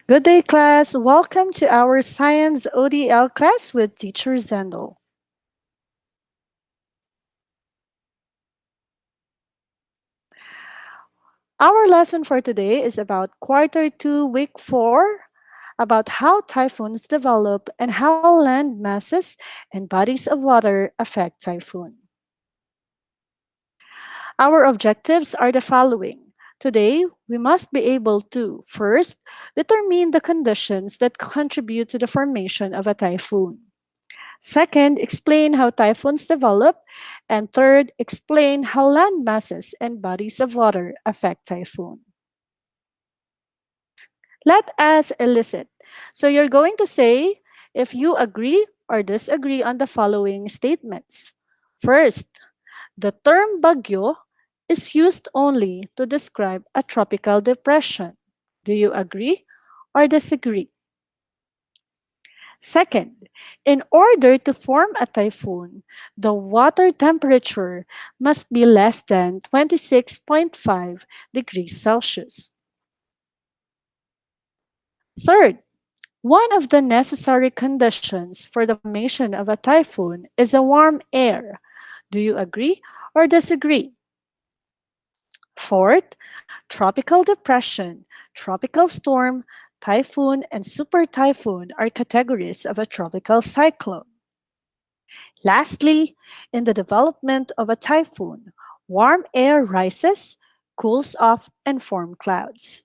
Good day, class. Welcome to our Science ODL class with Teacher Zendel. Our lesson for today is about quarter 2, week 4, about how typhoons develop and how land masses and bodies of water affect typhoon. Our objectives are the following. Today, we must be able to first determine the conditions that contribute to the formation of a typhoon. Second, explain how typhoons develop. And third, explain how land masses and bodies of water affect typhoon. Let us elicit. So you're going to say if you agree or disagree on the following statements. First, the term bagyo is used only to describe a tropical depression. Do you agree or disagree? Second, in order to form a typhoon, the water temperature must be less than 26.5 degrees Celsius. Third, one of the necessary conditions for the formation of a typhoon is a warm air. Do you agree or disagree? Fourth, tropical depression, tropical storm, typhoon, and super typhoon are categories of a tropical cyclone. Lastly, in the development of a typhoon, warm air rises, cools off, and form clouds.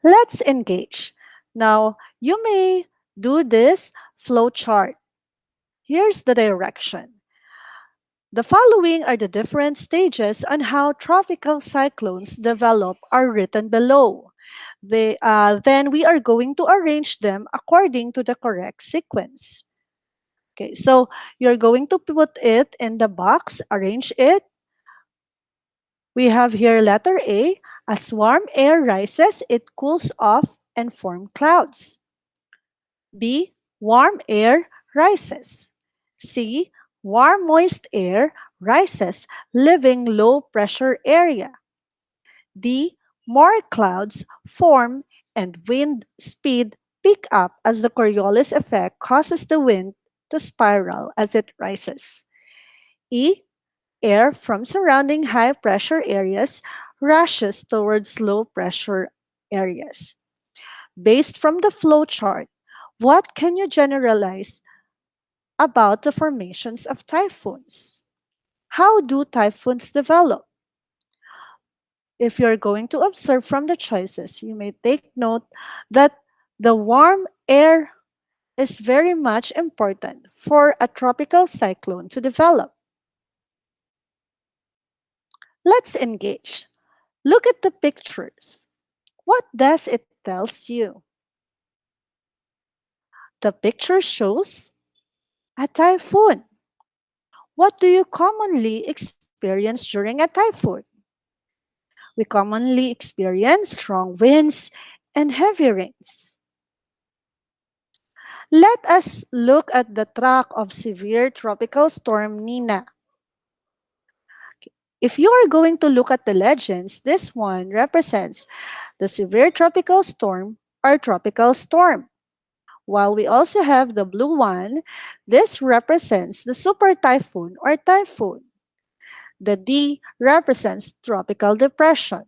Let's engage. Now, you may do this flow chart. Here's the direction. The following are the different stages on how tropical cyclones develop are written below. Then we are going to arrange them according to the correct sequence. Okay, so you're going to put it in the box, arrange it. We have here letter A. As warm air rises, it cools off and form clouds. B. Warm air rises. C. Warm moist air rises, leaving low pressure area. D. More clouds form and wind speed pick up as the Coriolis effect causes the wind to spiral as it rises. E. Air from surrounding high pressure areas rushes towards low pressure areas. Based from the flow chart, what can you generalize about the formations of typhoons? How do typhoons develop? If you're going to observe from the choices, you may take note that the warm air is very much important for a tropical cyclone to develop. Let's engage. Look at the pictures. What does it tells you? The picture shows a typhoon. What do you commonly experience during a typhoon? We commonly experience strong winds and heavy rains. Let us look at the track of severe tropical storm Nina. If you are going to look at the legends, this one represents the severe tropical storm or tropical storm. While we also have the blue one, this represents the super typhoon or typhoon. The D represents tropical depression.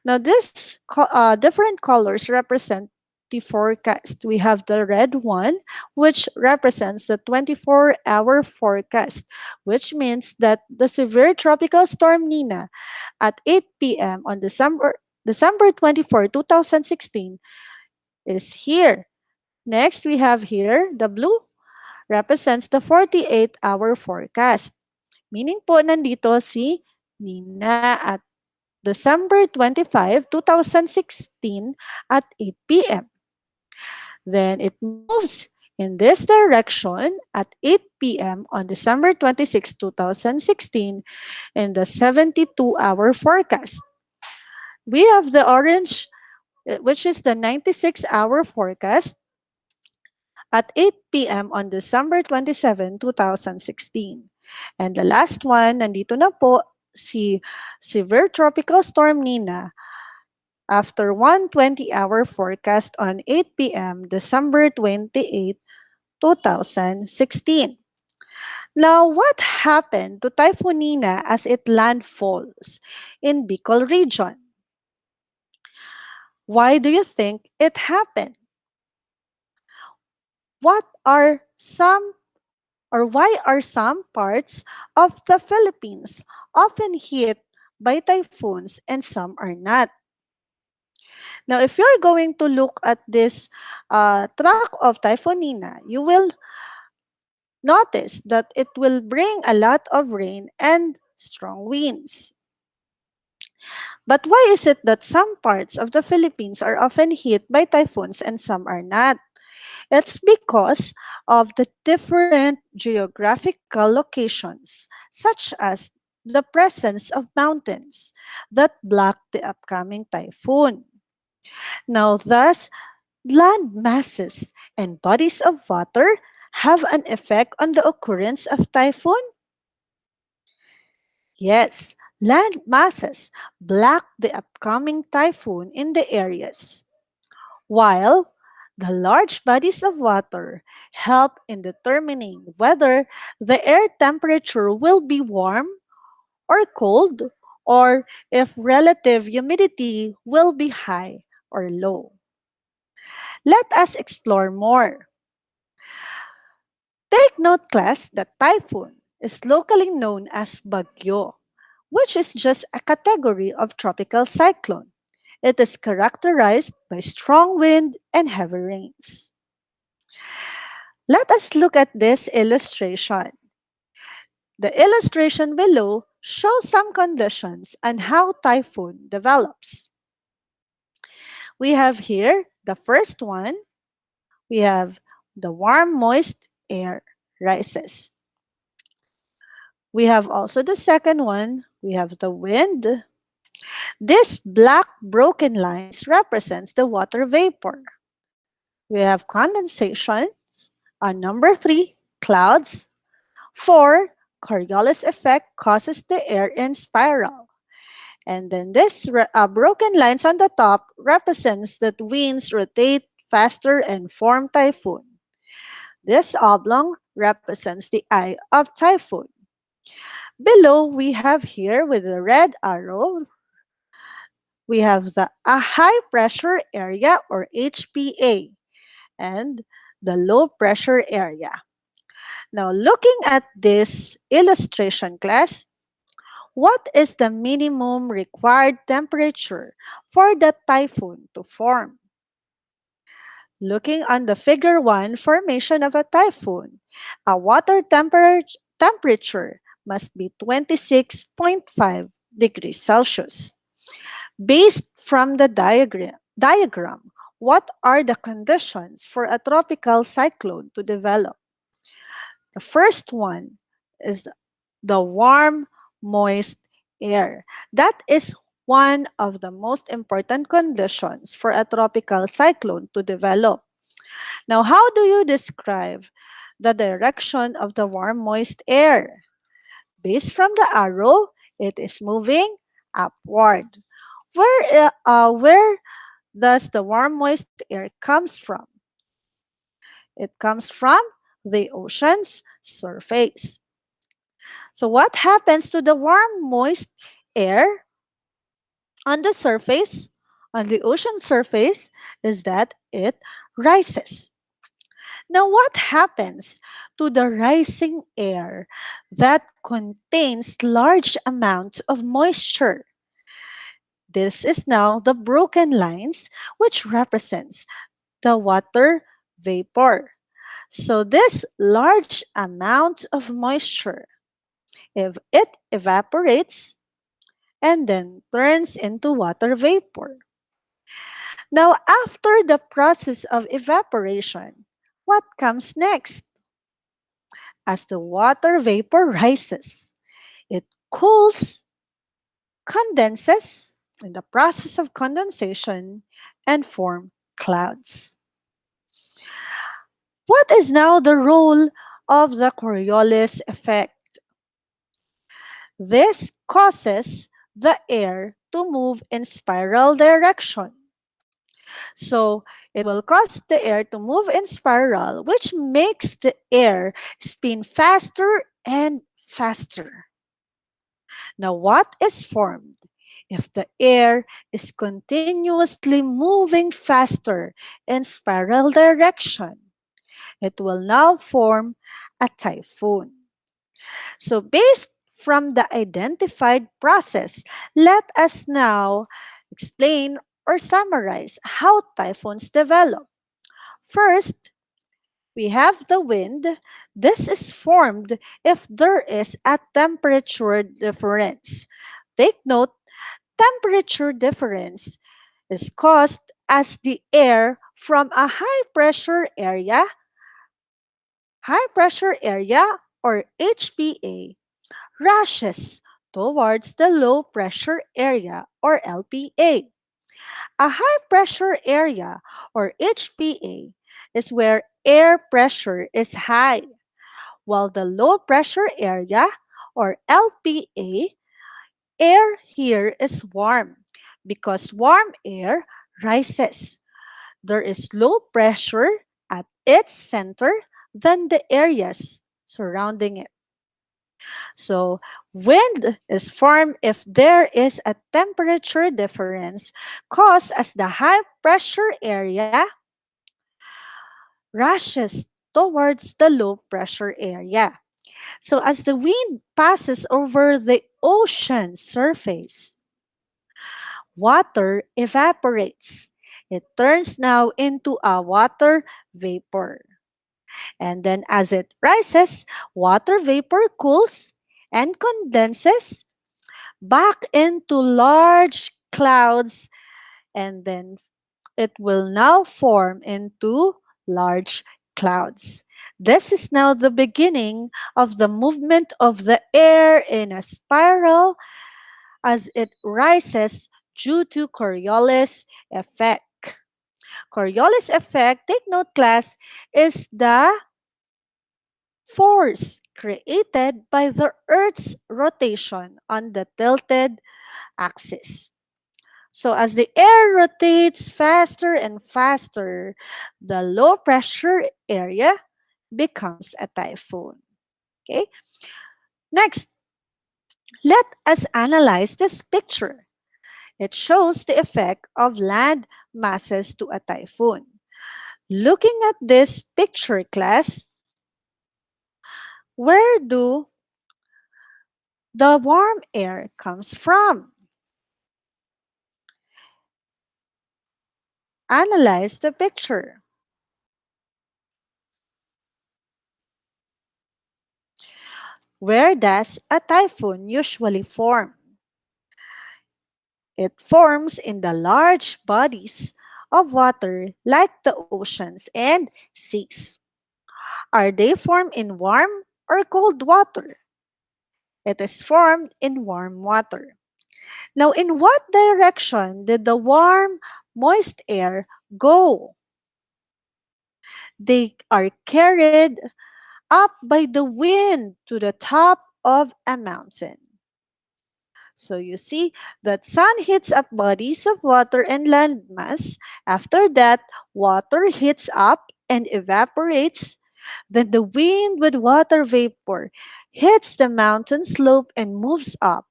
Now, different colors represent the forecast. We have the red one, which represents the 24-hour forecast, which means that the severe tropical storm Nina at 8 p.m. on December 24, 2016 is here. Next, we have here the blue represents the 48-hour forecast. Meaning po nandito si Nina at December 25, 2016 at 8 p.m. Then it moves in this direction at 8 p.m. on December 26, 2016 in the 72-hour forecast. We have the orange, which is the 96-hour forecast at 8 p.m. on December 27, 2016. And the last one, nandito na po, si Severe Tropical Storm Nina after one 20-hour forecast on 8 p.m. December 28, 2016. Now, what happened to Typhoon Nina as it landfalls in Bicol region? Why do you think it happened? What are some why are some parts of the Philippines often hit by typhoons and some are not? Now, if you're going to look at this track of Typhoon Nina, you will notice that it will bring a lot of rain and strong winds. But why is it that some parts of the Philippines are often hit by typhoons and some are not? It's because of the different geographical locations, such as the presence of mountains that block the upcoming typhoon. Now, thus, land masses and bodies of water have an effect on the occurrence of typhoon. Yes, land masses block the upcoming typhoon in the areas, while the large bodies of water help in determining whether the air temperature will be warm or cold, or if relative humidity will be high or low. Let us explore more. Take note, class, that typhoon is locally known as bagyo, which is just a category of tropical cyclone. It is characterized by strong wind and heavy rains. Let us look at this illustration. The illustration below shows some conditions on how typhoon develops. We have here the first one. We have the warm, moist air rises. We have also the second one. We have the wind. This black broken lines represents the water vapor. We have condensations. Number 3, clouds. 4, Coriolis effect causes the air in spiral. And then this broken lines on the top represents that winds rotate faster and form typhoon. This oblong represents the eye of typhoon. Below, we have here with the red arrow, we have the high pressure area or HPA and the low pressure area. Now, looking at this illustration, class, what is the minimum required temperature for the typhoon to form? Looking on the figure 1 formation of a typhoon, a water temperature must be 26.5 degrees Celsius. Based from the diagram, what are the conditions for a tropical cyclone to develop? The first one is the warm, moist air. That is one of the most important conditions for a tropical cyclone to develop. Now, how do you describe the direction of the warm, moist air? Based from the arrow, it is moving upward. Where does the warm, moist air comes from? It comes from the ocean's surface. So what happens to the warm, moist air on the surface, on the ocean surface, is that it rises. Now, what happens to the rising air that contains large amounts of moisture? This is now the broken lines, which represents the water vapor. So this large amount of moisture, if it evaporates and then turns into water vapor. Now, after the process of evaporation, what comes next? As the water vapor rises, it cools, condenses in the process of condensation, and form clouds. What is now the role of the Coriolis effect? This causes the air to move in spiral direction. So it will cause the air to move in spiral, which makes the air spin faster and faster. Now, what is formed? If the air is continuously moving faster in spiral direction, it will now form a typhoon. So, based from the identified process, let us now explain or summarize how typhoons develop. First, we have the wind. This is formed if there is a temperature difference. Take note, temperature difference is caused as the air from a high pressure area or HPA rushes towards the low pressure area or LPA. A high pressure area or HPA is where air pressure is high, while the low pressure area or LPA, air here is warm because warm air rises. There is low pressure at its center than the areas surrounding it. So, wind is formed if there is a temperature difference caused as the high pressure area rushes towards the low pressure area. So, as the wind passes over the ocean surface, water evaporates. It turns now into a water vapor. And then as it rises, water vapor cools and condenses back into large clouds, and then it will now form into large clouds. This is now the beginning of the movement of the air in a spiral as it rises due to Coriolis effect. Coriolis effect, take note class, is the force created by the Earth's rotation on the tilted axis. So as the air rotates faster and faster, the low pressure area becomes a typhoon. Okay? Next, let us analyze this picture. It shows the effect of land masses to a typhoon. Looking at this picture, class, where do the warm air comes from? Analyze the picture. Where does a typhoon usually form? It forms in the large bodies of water like the oceans and seas. Are they formed in warm or cold water? It is formed in warm water. Now, in what direction did the warm, moist air go? They are carried up by the wind to the top of a mountain. So you see that sun heats up bodies of water and landmass. After that, water heats up and evaporates. Then the wind with water vapor hits the mountain slope and moves up.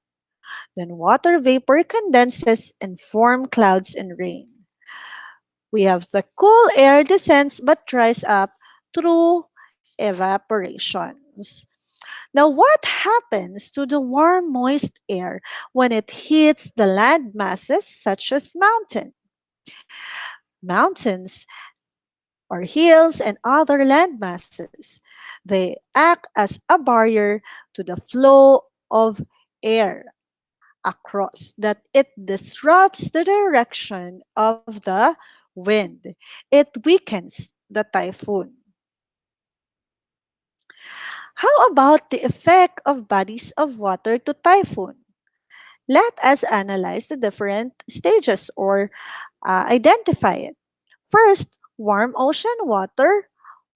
Then water vapor condenses and form clouds and rain. We have the cool air descends but dries up through evaporations. Now, what happens to the warm, moist air when it hits the land masses such as mountains or hills and other land masses? They act as a barrier to the flow of air across that it disrupts the direction of the wind. It weakens the typhoon. How about the effect of bodies of water to typhoon? Let us analyze the different stages or identify it. First, warm ocean water,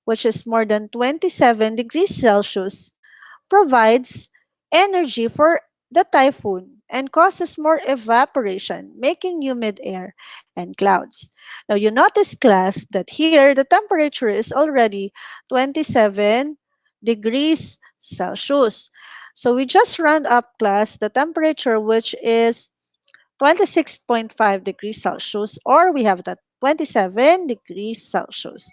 which is more than 27 degrees Celsius, provides energy for the typhoon and causes more evaporation, making humid air and clouds. Now, you notice, class, that here the temperature is already 27 degrees Celsius. So we just round up, class, the temperature, which is 26.5 degrees Celsius, or we have that 27 degrees Celsius.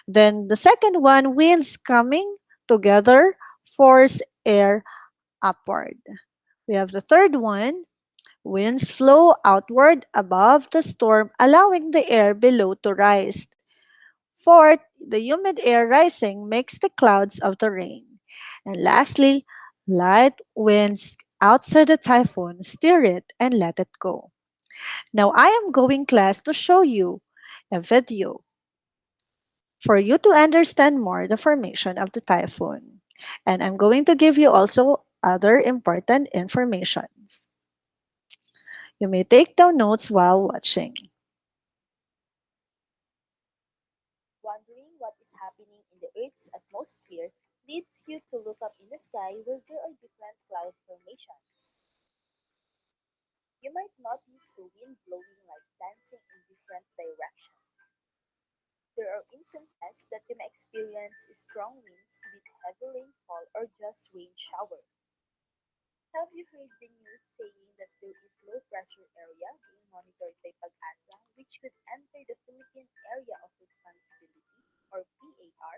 Then the second one, winds coming together force air upward. We have the third one, winds flow outward above the storm, allowing the air below to rise. Fourth, the humid air rising makes the clouds of the rain. And lastly, light winds outside the typhoon steer it and let it go. Now I am going, class, to show you a video for you to understand more the formation of the typhoon. And I'm going to give you also other important informations. You may take down notes while watching. Wondering what is happening in the Earth's atmosphere leads you to look up in the sky where there are different cloud formations. You might notice the wind blowing like dancing in different directions. There are instances that you may experience strong winds with heavy rainfall or just rain shower. Have you heard the news saying that there is low pressure area being monitored by Pag-asa which could enter the Philippine Area of Responsibility or PAR?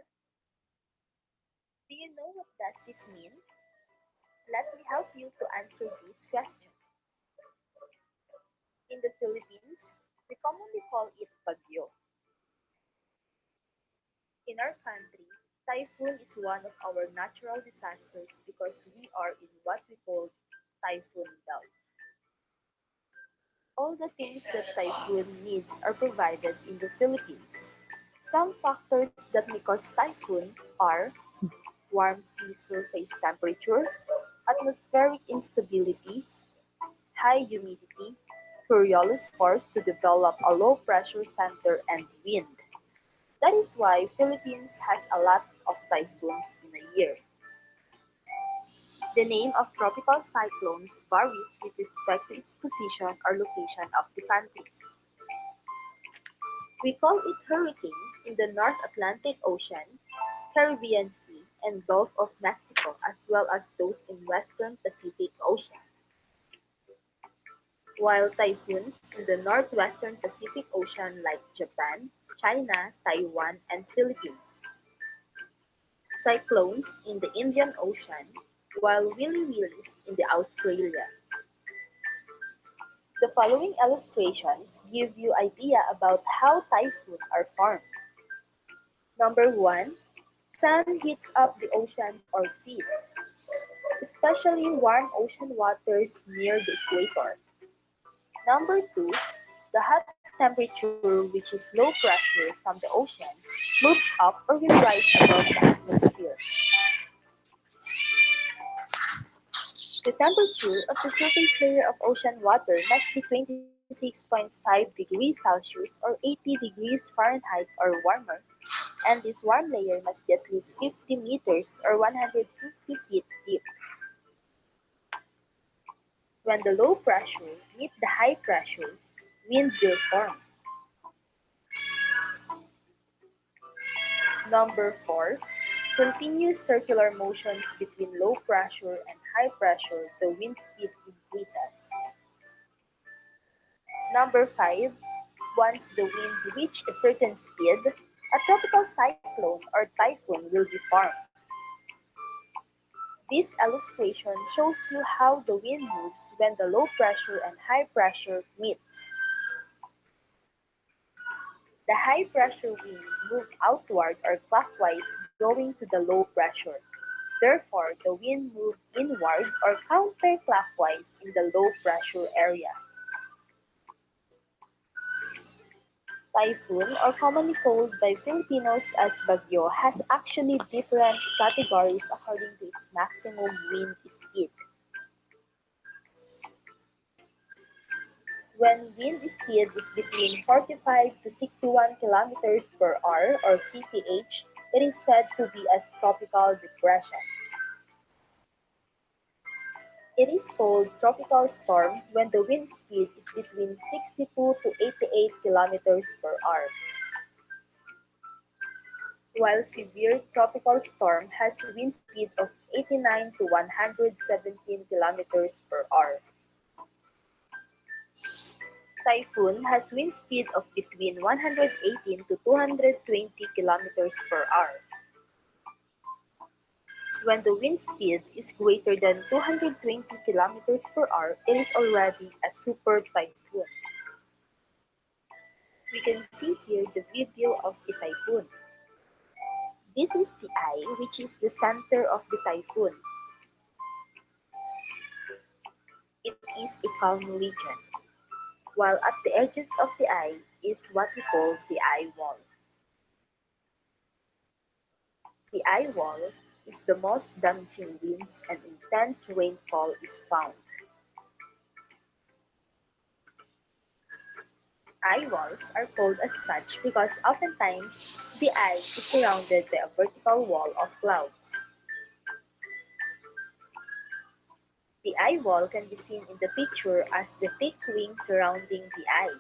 Do you know what does this mean? Let me help you to answer this question. In the Philippines, we commonly call it bagyo. In our country, typhoon is one of our natural disasters because we are in what we call typhoon belt. All the things that typhoon needs are provided in the Philippines. Some factors that may cause typhoon are warm sea surface temperature, atmospheric instability, high humidity, Coriolis force to develop a low pressure center and wind. That is why Philippines has a lot of typhoons in a year. The name of tropical cyclones varies with respect to its position or location of the countries. We call it hurricanes in the North Atlantic Ocean, Caribbean Sea, and Gulf of Mexico, as well as those in Western Pacific Ocean. While typhoons in the northwestern Pacific Ocean like Japan, China, Taiwan, and Philippines. Cyclones in the Indian Ocean, while Willy Willies in the Australia. The following illustrations give you idea about how typhoons are formed. Number 1, sun heats up the oceans or seas, especially warm ocean waters near the equator. Number 2, the hot temperature, which is low pressure from the oceans, moves up or will rise above the atmosphere. The temperature of the surface layer of ocean water must be 26.5 degrees Celsius or 80 degrees Fahrenheit or warmer, and this warm layer must be at least 50 meters or 150 feet deep. When the low pressure meets the high pressure, wind will form. Number 4, continuous circular motions between low pressure and high pressure, the wind speed increases. Number 5, once the wind reaches a certain speed, a tropical cyclone or typhoon will be formed. This illustration shows you how the wind moves when the low pressure and high pressure meets. The high pressure wind moves outward or clockwise going to the low pressure. Therefore, the wind moves inward or counterclockwise in the low pressure area. Typhoon, or commonly called by Filipinos as bagyo, has actually different categories according to its maximum wind speed. When wind speed is between 45 to 61 kilometers per hour or kph, it is said to be a tropical depression. It is called tropical storm when the wind speed is between 62 to 88 kilometers per hour, while severe tropical storm has wind speed of 89 to 117 kilometers per hour. Typhoon has wind speed of between 118 to 220 kilometers per hour. When the wind speed is greater than 220 kilometers per hour, it is already a super typhoon. We can see here the video of the typhoon. This is the eye, which is the center of the typhoon. It is a calm region, while at the edges of the eye is what we call the eye wall. The eye wall is the most damaging winds and intense rainfall is found. Eye walls are called as such because oftentimes the eye is surrounded by a vertical wall of clouds. The eye wall can be seen in the picture as the thick ring surrounding the eye.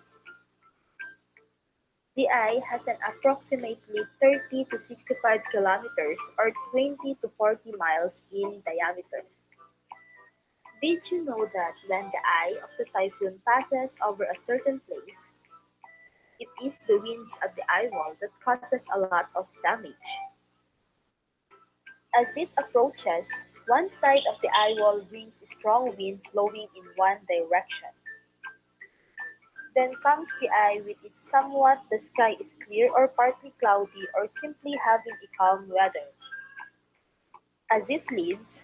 The eye has an approximately 30 to 65 kilometers or 20 to 40 miles in diameter. Did you know that when the eye of the typhoon passes over a certain place, it is the winds at the eye wall that causes a lot of damage? As it approaches, one side of the eye wall brings strong wind blowing in one direction. Then comes the eye with its somewhat the sky is clear or partly cloudy or simply having a calm weather. As it leaves,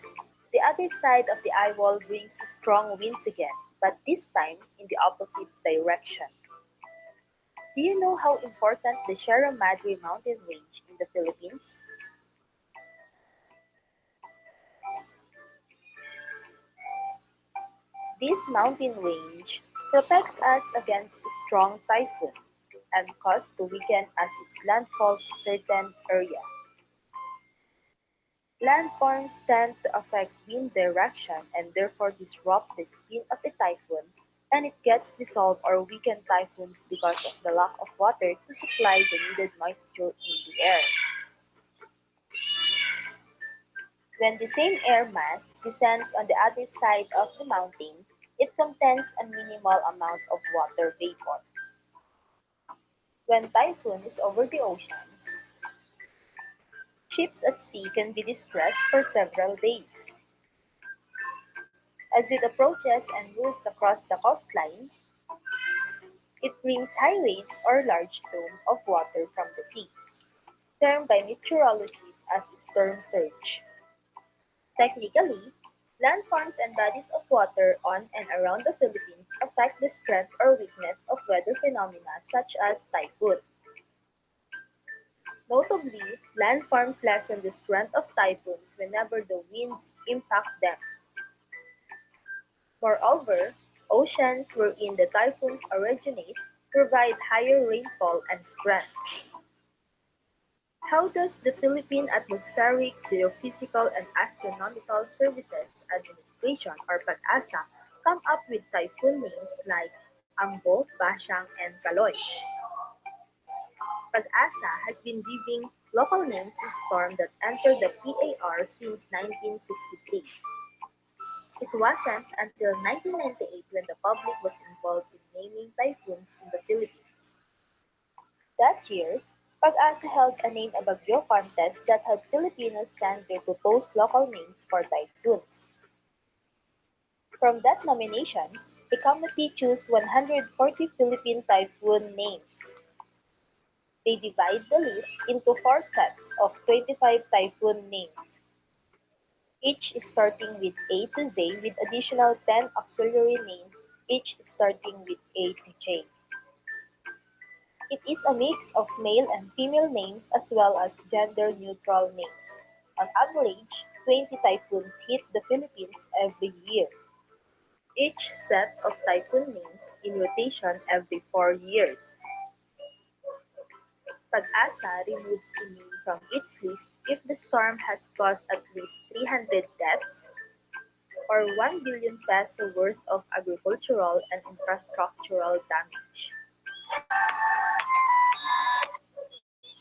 the other side of the eye wall brings strong winds again, but this time in the opposite direction. Do you know how important the Sierra Madre mountain range in the Philippines? This mountain range protects us against strong typhoon and cause to weaken as its landfall to certain area. Landforms tend to affect wind direction and therefore disrupt the spin of the typhoon, and it gets dissolved or weakened typhoons because of the lack of water to supply the needed moisture in the air. When the same air mass descends on the other side of the mountain, it contains a minimal amount of water vapor. When typhoon is over the oceans, ships at sea can be distressed for several days. As it approaches and moves across the coastline, it brings high waves or large dome of water from the sea, termed by meteorologists as storm surge. Technically, landforms and bodies of water on and around the Philippines affect the strength or weakness of weather phenomena such as typhoon. Notably, landforms lessen the strength of typhoons whenever the winds impact them. Moreover, oceans wherein the typhoons originate provide higher rainfall and strength. How does the Philippine Atmospheric, Geophysical, and Astronomical Services Administration or PAGASA come up with typhoon names like Ambo, Bashang, and Kaloy? PAGASA has been giving local names to storms that entered the PAR since 1963. It wasn't until 1998 when the public was involved in naming typhoons in the Philippines. That year, Pag-asa held a Name a Bagyo contest that had Filipinos send their proposed local names for typhoons. From that nominations, a committee chose 140 Philippine typhoon names. They divide the list into four sets of 25 typhoon names, each starting with A to Z with additional 10 auxiliary names, each starting with A to J. It is a mix of male and female names as well as gender-neutral names. On average, 20 typhoons hit the Philippines every year. Each set of typhoon names in rotation every 4 years. Pag-asa removes a name from its list if the storm has caused at least 300 deaths, or 1 billion peso worth of agricultural and infrastructural damage.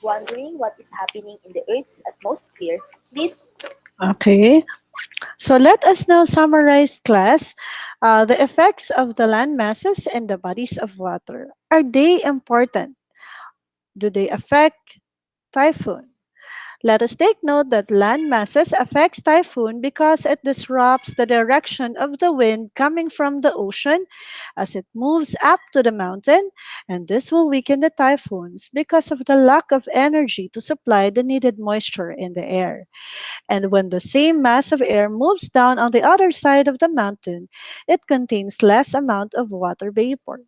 Wondering what is happening in the Earth's atmosphere leads. Okay. So let us now summarize, class, the effects of the land masses and the bodies of water. Are they important? Do they affect typhoon? Let us take note that land masses affects typhoon because it disrupts the direction of the wind coming from the ocean as it moves up to the mountain, and this will weaken the typhoons because of the lack of energy to supply the needed moisture in the air. And when the same mass of air moves down on the other side of the mountain, it contains less amount of water vapor.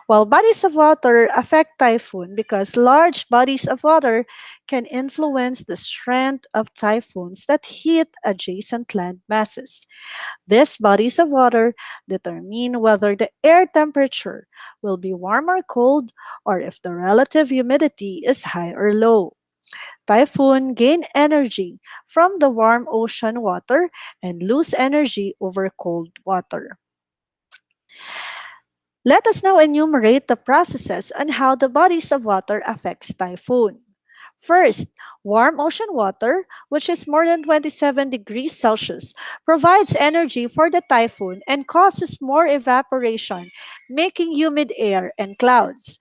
While bodies of water affect typhoon because large bodies of water can influence the strength of typhoons that hit adjacent land masses. These bodies of water determine whether the air temperature will be warm or cold, or if the relative humidity is high or low. Typhoon gain energy from the warm ocean water and lose energy over cold water. Let us now enumerate the processes on how the bodies of water affects typhoon. First, warm ocean water, which is more than 27 degrees Celsius, provides energy for the typhoon and causes more evaporation, making humid air and clouds.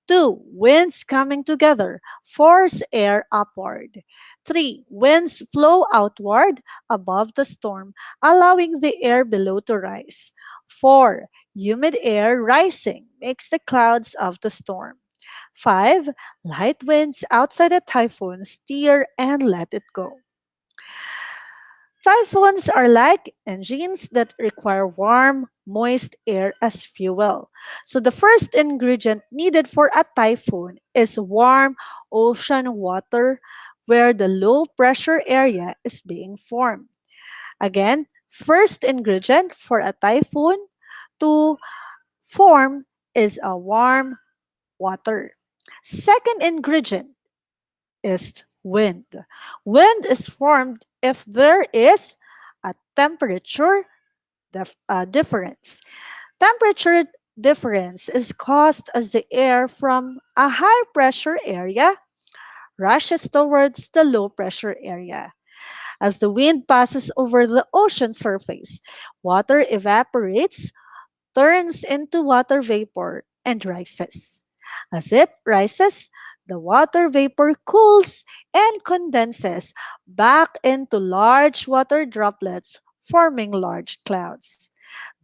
2. Winds coming together force air upward. 3. Winds flow outward above the storm, allowing the air below to rise. 4. Humid air rising makes the clouds of the storm. 5. Light winds outside a typhoon steer and let it go. Typhoons are like engines that require warm, moist air as fuel. So, the first ingredient needed for a typhoon is warm ocean water where the low pressure area is being formed. Again, first ingredient for a typhoon to form is a warm water. Second ingredient is wind. Wind is formed if there is a temperature difference. Temperature difference is caused as the air from a high pressure area rushes towards the low pressure area. As the wind passes over the ocean surface, water evaporates, turns into water vapor, and rises. As it rises, the water vapor cools and condenses back into large water droplets, forming large clouds.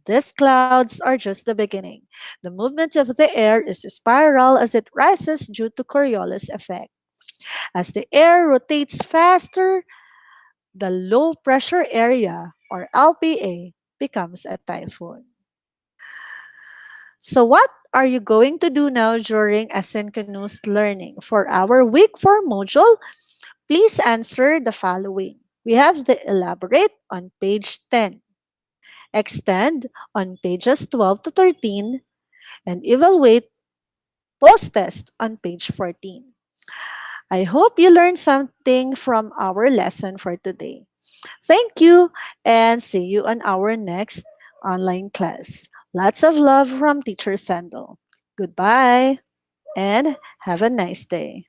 These clouds are just the beginning. The movement of the air is a spiral as it rises due to Coriolis effect. As the air rotates faster, the low pressure area, or LPA, becomes a typhoon. So, what are you going to do now during asynchronous learning? For our week 4 module, please answer the following. We have the elaborate on page 10, extend on pages 12 to 13, and evaluate post test on page 14. I hope you learned something from our lesson for today. Thank you and see you on our next online class. Lots of love from Teacher Sandal. Goodbye and have a nice day.